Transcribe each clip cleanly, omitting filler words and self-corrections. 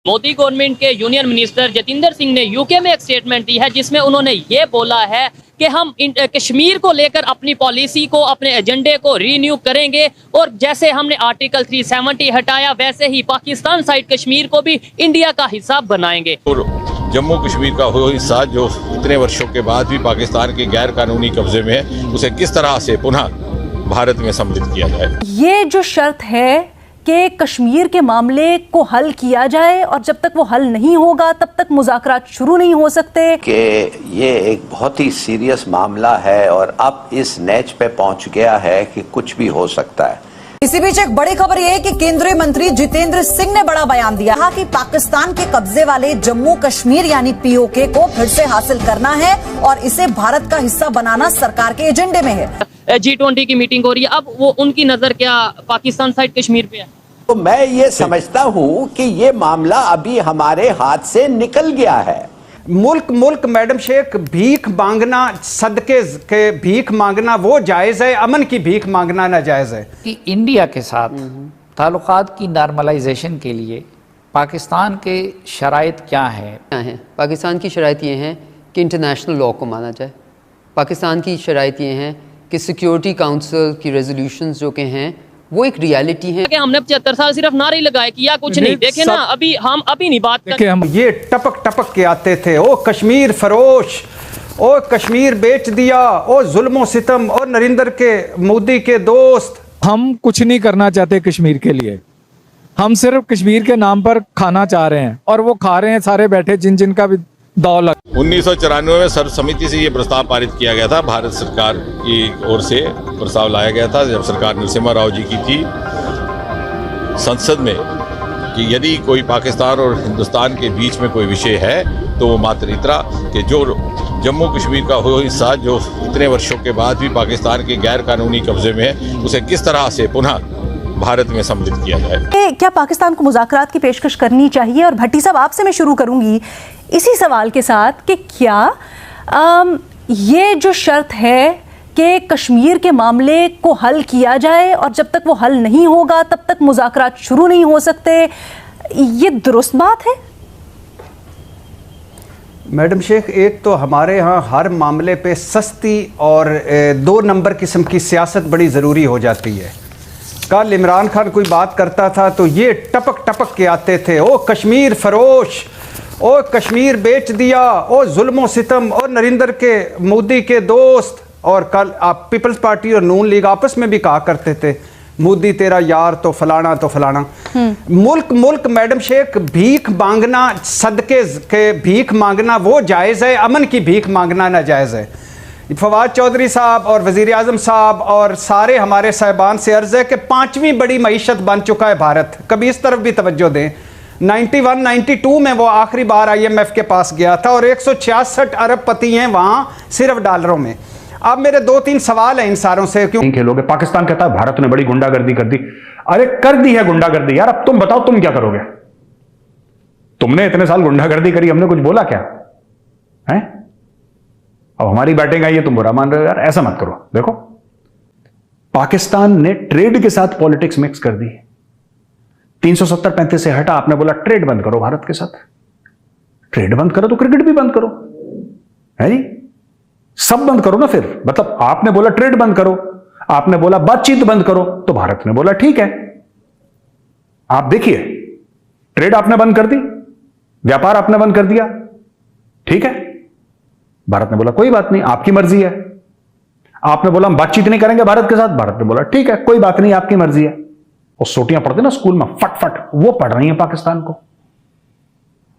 Modi government के union minister Jatinder Singh ने UK में एक स्टेटमेंट दी है जिसमें उन्होंने ये बोला है कि हम कश्मीर को लेकर अपनी पॉलिसी को, अपने एजेंडे को रीन्यू करेंगे और जैसे हमने आर्टिकल 370 हटाया वैसे ही पाकिस्तान साइड कश्मीर को भी इंडिया का हिस्सा बनाएंगे। और जम्मू कश्मीर का वो हिस्सा जो इतने वर्षों के बाद भी पाकिस्तान के गैर कानूनी कब्जे में है, उसे किस तरह से पुनः भारत में सम्मिलित किया जाए। ये जो शर्त है कि कश्मीर के मामले को हल किया जाए और जब तक वो हल नहीं होगा तब तक मुज़ाकरात शुरू नहीं हो सकते, कि ये एक बहुत ही सीरियस मामला है और अब इस नैच पे पहुंच गया है कि कुछ भी हो सकता है। इसी बीच एक बड़ी खबर यह है कि केंद्रीय मंत्री जितेंद्र सिंह ने बड़ा बयान दिया, कहा कि पाकिस्तान के कब्जे वाले जम्मू कश्मीर यानी पीओके को फिर से हासिल करना है और इसे भारत का हिस्सा बनाना सरकार के एजेंडे में है। G20 की मीटिंग हो रही है, अब वो उनकी नजर क्या पाकिस्तान साइड कश्मीर पे है? तो मैं ये समझता हूँ कि ये मामला अभी हमारे हाथ से निकल गया है। मुल्क मैडम शेख, भीख मांगना, सदके के भीख मांगना वो जायज है, अमन की भीख मांगना नाजायज है। कि इंडिया के साथ ताल्लुकात की नॉर्मलाइजेशन के लिए पाकिस्तान के शराइत क्या हैं? पाकिस्तान की शराइत ये हैं कि इंटरनेशनल लॉ को माना जाए। पाकिस्तान की शराइत ये हैं कि सिक्योरिटी काउंसिल की रेजोल्यूशंस जो के हैं वो एक रियलिटी है। कि हमने 75 साल सिर्फ नारे लगाए किया कुछ नहीं, देखे ना अभी नहीं बात करते। हम ये टपक के आते थे, ओ कश्मीर फरोश, ओ कश्मीर बेच दिया, ओ जुल्मो सितम, और नरेंद्र के मोदी के दोस्त। हम कुछ नहीं करना चाहते कश्मीर के लिए, हम सिर्फ कश्मीर के नाम पर खाना चाह रहे हैं और वो खा रहे हैं सारे बैठे जिन का भी दौलत। 1994 में सर्व समिति से ये प्रस्ताव पारित किया गया था, भारत सरकार की ओर से प्रस्ताव लाया गया था जब सरकार नरसिम्हा राव जी की थी संसद में, कि यदि कोई पाकिस्तान और हिंदुस्तान के बीच में कोई विषय है तो वो मात्र इतना कि जो जम्मू कश्मीर का वो हिस्सा जो इतने वर्षों के बाद भी पाकिस्तान के गैर कानूनी कब्जे में है, उसे किस तरह से पुनः भारत में सम्मिलित किया जाए। क्या पाकिस्तान को मुज़ाकरात की पेशकश करनी चाहिए? और भट्टी साहब आपसे मैं शुरू करूंगी इसी सवाल के साथ कि क्या ये जो शर्त है कि कश्मीर के मामले को हल किया जाए और जब तक वो हल नहीं होगा तब तक मुज़ाकरात शुरू नहीं हो सकते, ये दुरुस्त बात है? मैडम शेख, एक तो हमारे यहाँ हर मामले पे सस्ती और 2 नंबर किस्म की सियासत बड़ी ज़रूरी हो जाती है। कल इमरान खान कोई बात करता था तो ये टपक के आते थे, ओ कश्मीर फरोश, ओ कश्मीर बेच दिया, ओ जुल्मो सितम, और नरेंद्र के मोदी के दोस्त। और कल आप पीपल्स पार्टी और नून लीग आपस में भी कहा करते थे मोदी तेरा यार तो फलाना तो फलाना। मुल्क मैडम शेख, भीख मांगना, सदके के भीख मांगना वो जायज़ है, अमन की भीख मांगना नाजायज़ है। फवाद चौधरी साहब और वज़ीर आज़म साहब और सारे हमारे साहिबान से अर्ज़ है कि 5वीं बड़ी मईशत बन चुका है भारत, कभी इस तरफ भी तवज्जो दें। 91-92 में वो आखिरी बार IMF के पास गया था और 166 अरबपति हैं वहाँ सिर्फ डॉलरों में। अब मेरे 2-3 सवाल हैं इन सारों से। क्यों खेलोगे? पाकिस्तान कहता है भारत ने बड़ी गुंडागर्दी कर दी। अरे कर दी है गुंडागर्दी यार, अब तुम बताओ तुम क्या करोगे? तुमने इतने साल गुंडागर्दी करी, हमने कुछ बोला क्या है? अब हमारी बैटिंग आई है तुम बुरा मान रहे हो यार, ऐसा मत करो। देखो पाकिस्तान ने ट्रेड के साथ पॉलिटिक्स मिक्स कर दी। 370-35 से हटा, आपने बोला ट्रेड बंद करो भारत के साथ। ट्रेड बंद करो तो क्रिकेट भी बंद करो, है जी, सब बंद करो ना। फिर मतलब आपने बोला ट्रेड बंद करो, आपने बोला बातचीत बंद करो, तो भारत ने बोला ठीक है। आप देखिए, ट्रेड आपने बंद कर दी, व्यापार आपने बंद कर दिया, ठीक है। भारत ने बोला कोई बात नहीं, आपकी मर्जी है। आपने बोला हम बातचीत नहीं करेंगे भारत के साथ, भारत ने बोला ठीक है कोई बात नहीं, आपकी मर्जी है। और सोटियां पढ़ते ना स्कूल में फट वो पढ़ रही हैं पाकिस्तान को।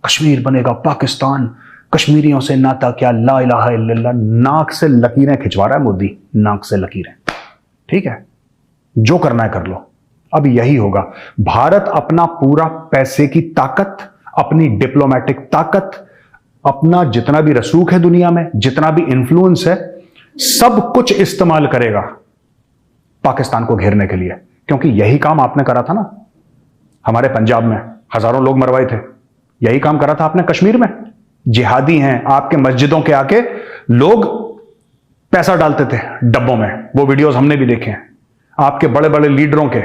कश्मीर बनेगा पाकिस्तान, कश्मीरियों से नाता क्या, ला इलाहा इल्लल्लाह। नाक से लकीरें खिंचवा रहा है मोदी, नाक से लकीरें, ठीक है। जो करना है कर लो, अब यही होगा। भारत अपना पूरा पैसे की ताकत, अपनी डिप्लोमेटिक ताकत, अपना जितना भी रसूख है दुनिया में, जितना भी इन्फ्लुएंस है, सब कुछ इस्तेमाल करेगा पाकिस्तान को घेरने के लिए। क्योंकि यही काम आपने करा था ना हमारे पंजाब में, हजारों लोग मरवाए थे। यही काम करा था आपने कश्मीर में। जिहादी हैं आपके मस्जिदों के आके लोग पैसा डालते थे डब्बों में, वो वीडियोस हमने भी देखे हैं आपके बड़े बड़े लीडरों के।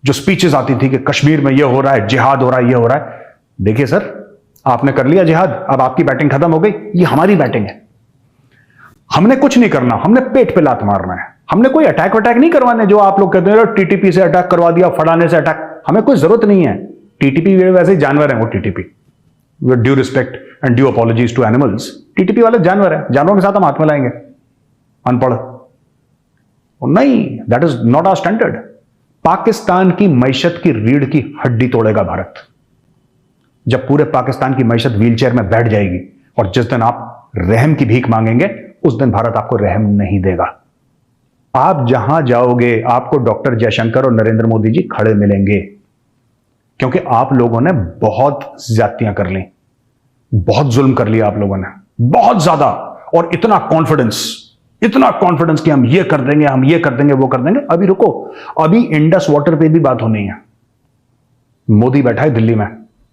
जो स्पीचेस आती थी कि कश्मीर में ये हो रहा है, जिहाद हो रहा है, ये हो रहा है। देखिए सर, आपने कर लिया जिहाद, अब आपकी बैटिंग खत्म हो गई, ये हमारी बैटिंग है। हमने कुछ नहीं करना, हमने पेट पे लात मारना है। हमने कोई अटैक नहीं करवाने, जो आप लोग कहते हैं टीटीपी से अटैक करवा दिया, फलाने से अटैक, हमें कोई जरूरत नहीं है। टीटीपी वैसे जानवर है, वो TTP, with due respect and due apologies to animals, TTP वाले जानवर है, जानवरों के साथ हम हाथ मिलाएंगे? अनपढ़ नहीं, that is not our standard. Pakistan की मईशत की रीढ़ की हड्डी तोड़ेगा भारत जब पूरे पाकिस्तान की मईशत व्हीलचेयर में बैठ जाएगी, और जिस दिन आप रहम की भीख मांगेंगे उस दिन भारत आपको रहम नहीं देगा। आप जहां जाओगे आपको डॉक्टर जयशंकर और नरेंद्र मोदी जी खड़े मिलेंगे, क्योंकि आप लोगों ने बहुत ज्यादतियां कर ली, बहुत जुल्म कर लिया आप लोगों ने, बहुत ज्यादा, और इतना कॉन्फिडेंस कि हम ये कर देंगे, हम ये कर देंगे, वो कर देंगे। अभी रुको, अभी इंडस वाटर पे भी बात होनी है। मोदी बैठा है दिल्ली में,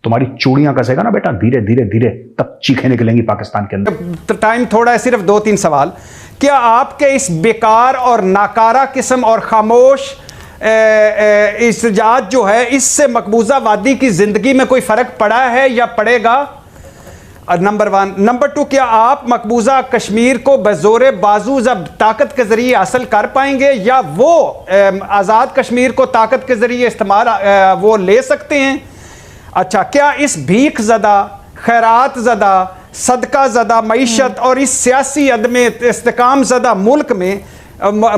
तुम्हारी चूड़ियां कसेगा ना बेटा, धीरे धीरे धीरे, तब चीखें निकलेंगी पाकिस्तान के अंदर। टाइम थोड़ा है, सिर्फ 2-3 सवाल। क्या आपके इस बेकार और नाकारा किस्म और खामोश इस्तेजाज जो है, इससे मकबूजा वादी की जिंदगी में कोई फर्क पड़ा है या पड़ेगा? नंबर 1। नंबर 2, क्या आप मकबूजा कश्मीर को बजोरे बाजू जब ताकत के जरिए हासिल कर पाएंगे, या वो आज़ाद कश्मीर को ताकत के जरिए इस्तेमाल वो ले सकते हैं? अच्छा, क्या इस भीख ज़दा, खैरात ज़दा, सदका ज़दा मईशत और इस सियासी अदम इस्तेकाम ज़दा मुल्क में,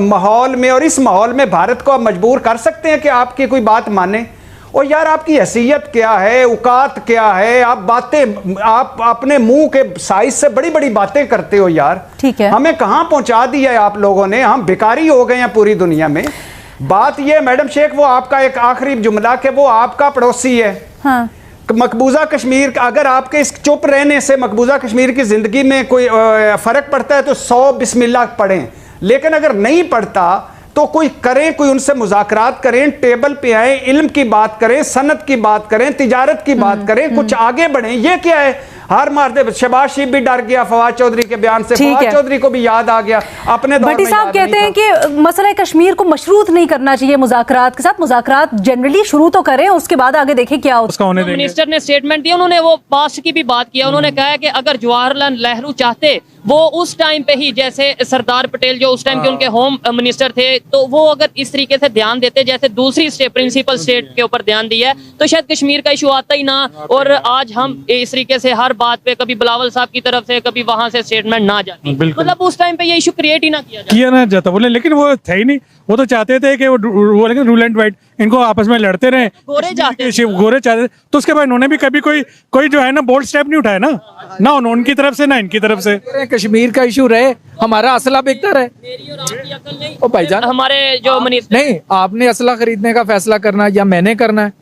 माहौल में, और इस माहौल में भारत को आप मजबूर कर सकते हैं कि आपकी कोई बात माने? और यार, आपकी हैसियत क्या है, औकात क्या है? आप अपने मुंह के साइज से बड़ी बड़ी बातें करते हो यार। ठीक है, हमें कहां पहुंचा दिया है आप लोगों ने, हम भिखारी हो गए हैं पूरी दुनिया में। बात यह मैडम शेख, वो आपका एक आखिरी जुमला कि वो आपका पड़ोसी है। हाँ। मकबूजा कश्मीर, अगर आपके इस चुप रहने से मकबूजा कश्मीर की जिंदगी में कोई फर्क पड़ता है तो 100 बिस्मिल्लाह पढ़ें, लेकिन अगर नहीं पड़ता तो कोई करें, कोई उनसे मुज़ाकरात करें, टेबल पे आए, इल्म की बात करें, सनत की बात करें, तिजारत की बात करें, कुछ आगे बढ़ें। ये क्या है, हार मार दे। शहबाज शरीफ भी डर गया फवाद चौधरी के बयान से, फवाद चौधरी को भी याद आ गया अपने दौर में। भट्टी साहब कहते हैं कि मसला कश्मीर को मशरूत नहीं करना चाहिए मुज़ाकरात के साथ। मुज़ाकरात जनरली शुरू तो करें, उसके बाद आगे देखें क्या होता है। मिनिस्टर ने स्टेटमेंट दिया, उन्होंने वो पास्ट की भी बात किया। उन्होंने कहा कि अगर जवाहरलाल नेहरू चाहते, वो उस टाइम पे ही, जैसे सरदार पटेल जो उस टाइम के उनके होम मिनिस्टर थे, तो वो अगर इस तरीके से ध्यान देते जैसे दूसरी स्टेट प्रिंसिपल स्टेट के ऊपर ध्यान दिया, तो शायद कश्मीर का इशू आता ही ना। और आज हम इस तरीके से हर बात पे कभी बिलावल साहब की तरफ से, कभी वहां से स्टेटमेंट ना जाती, मतलब उस टाइम पे ये इशू क्रिएट ही ना किया जाता बोले। लेकिन वो थे ही नहीं, वो तो चाहते थे कि वो रूल एंड राइट, इनको आपस में लड़ते रहे, गोरे चाहते। तो उसके बाद इन्होंने भी कभी कोई जो है ना बोल्ड स्टेप नहीं उठाया ना उनकी तरफ से, ना इनकी तरफ से। कश्मीर का इशू रहे, हमारा असला बेहतर है। ओ भाईजान, हमारे जो मिनिस्टर, नहीं, आपने असला खरीदने का फैसला करना या मैंने करना है?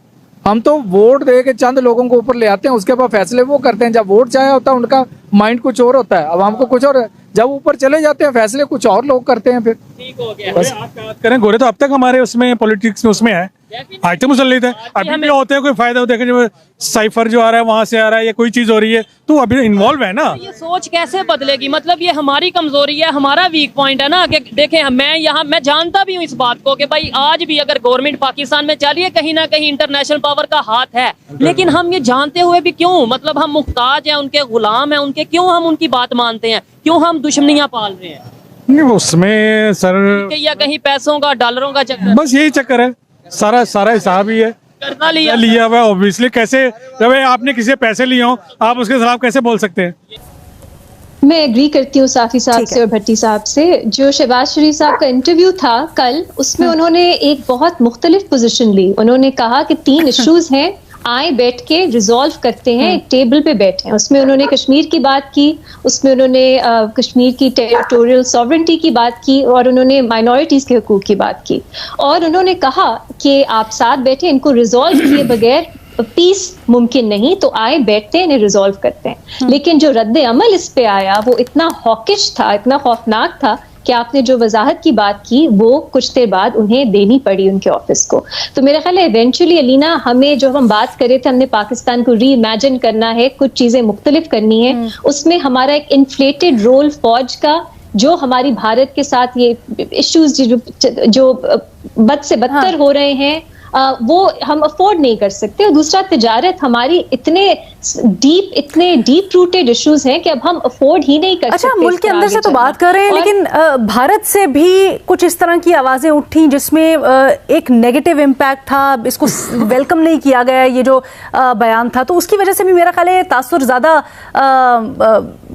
हम तो वोट दे के चंद लोगों को ऊपर ले आते हैं, उसके बाद फैसले वो करते हैं। जब वोट चाहे होता है उनका माइंड कुछ और होता है, आवाम को कुछ और है। जब ऊपर चले जाते हैं फैसले कुछ और लोग करते हैं। फिर ठीक हो गया। बस आप बात करें, गोरे तो अब तक हमारे उसमें पॉलिटिक्स में उसमें है, आज तक मुसल्लित है। अभी भी होते हैं, कोई फायदा होता है, जो साइफर जो आ रहा है वहां से आ रहा है, या कोई चीज हो रही है, तो अभी इन्वॉल्व है ना। ये सोच कैसे बदलेगी? मतलब ये हमारी कमजोरी है, हमारा वीक पॉइंट है ना। कि देखें, मैं जानता भी हूँ इस बात को कि भाई आज भी अगर गवर्नमेंट पाकिस्तान में चलिए, कहीं ना कहीं इंटरनेशनल पावर का हाथ है, लेकिन हम ये जानते हुए भी क्यों, मतलब हम मुख्ताज हैं, उनके गुलाम हैं उनके, क्यों हम उनकी बात मानते हैं, क्यों हम दुश्मनियां पाल रहे हैं? उसमें सर, या कहीं पैसों का, डॉलरों का चक्कर, बस यही चक्कर है। सारा हिसाब ही है, करना लिया हुआ है ऑब्वियसली। कैसे, जब आपने किसी से पैसे लिए हो, आप उसके खिलाफ कैसे बोल सकते हैं? मैं एग्री करती हूँ साफी साहब से और भट्टी साहब से। जो शहबाज शरीफ साहब का इंटरव्यू था कल, उसमें उन्होंने एक बहुत मुख्तलिफ पोजीशन ली। उन्होंने कहा कि 3 इश्यूज हैं, आए बैठ के रिजॉल्व करते हैं, एक टेबल पे बैठे हैं। उसमें उन्होंने कश्मीर की बात की, उसमें उन्होंने कश्मीर की टेरिटोरियल सॉवरेंटी की बात की, और उन्होंने माइनॉरिटीज के हकूक की बात की। और उन्होंने कहा कि आप साथ बैठे, इनको रिजॉल्व किए बगैर पीस मुमकिन नहीं, तो आए बैठते हैं, इन्हें रिजॉल्व करते हैं। लेकिन जो रद्द अमल इस पे आया वो इतना हॉकिश था, इतना खौफनाक था कि आपने जो वजाहत की बात की वो कुछ देर बाद उन्हें देनी पड़ी उनके ऑफिस को। तो मेरा ख्याल है इवेंचुअली अलीना, हमें जो हम बात कर रहे थे, हमने पाकिस्तान को री इमेजिन करना है, कुछ चीजें मुख्तलिफ करनी है। उसमें हमारा एक इन्फ्लेटेड रोल फौज का, जो हमारी भारत के साथ ये इश्यूज जो बद से बदतर हो रहे हैं, वो हम अफोर्ड नहीं कर सकते। और दूसरा, तिजारत हमारी इतने डीप रूटेड इश्यूज हैं कि अब हम अफोर्ड ही नहीं कर सकते। अच्छा, मुल्क के अंदर से तो बात कर रहे हैं, लेकिन भारत से भी कुछ इस तरह की आवाजें उठी जिसमें एक नेगेटिव इम्पैक्ट था, इसको वेलकम नहीं किया गया ये जो बयान था, तो उसकी वजह से भी मेरा ख्याल है तासुर ज्यादा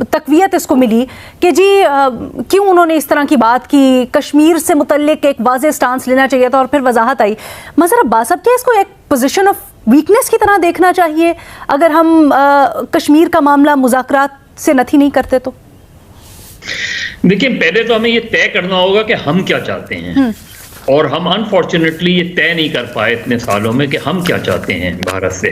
तकवीयत इसको मिली कि जी क्यों उन्होंने इस तरह की बात की, कश्मीर से मुतल्लिक एक वाज़ेह स्टांस लेना चाहिए था, और फिर वजाहत आई। मज़हर अब्बास साहब, क्या इसको एक पोजीशन ऑफ वीकनेस की तरह देखना चाहिए अगर हम कश्मीर का मामला मुज़ाकरात से नथी नहीं करते तो? देखिए, पहले तो हमें ये तय करना होगा कि हम क्या चाहते हैं, और हम अनफॉर्चुनेटली ये तय नहीं कर पाए इतने सालों में कि हम क्या चाहते हैं भारत से।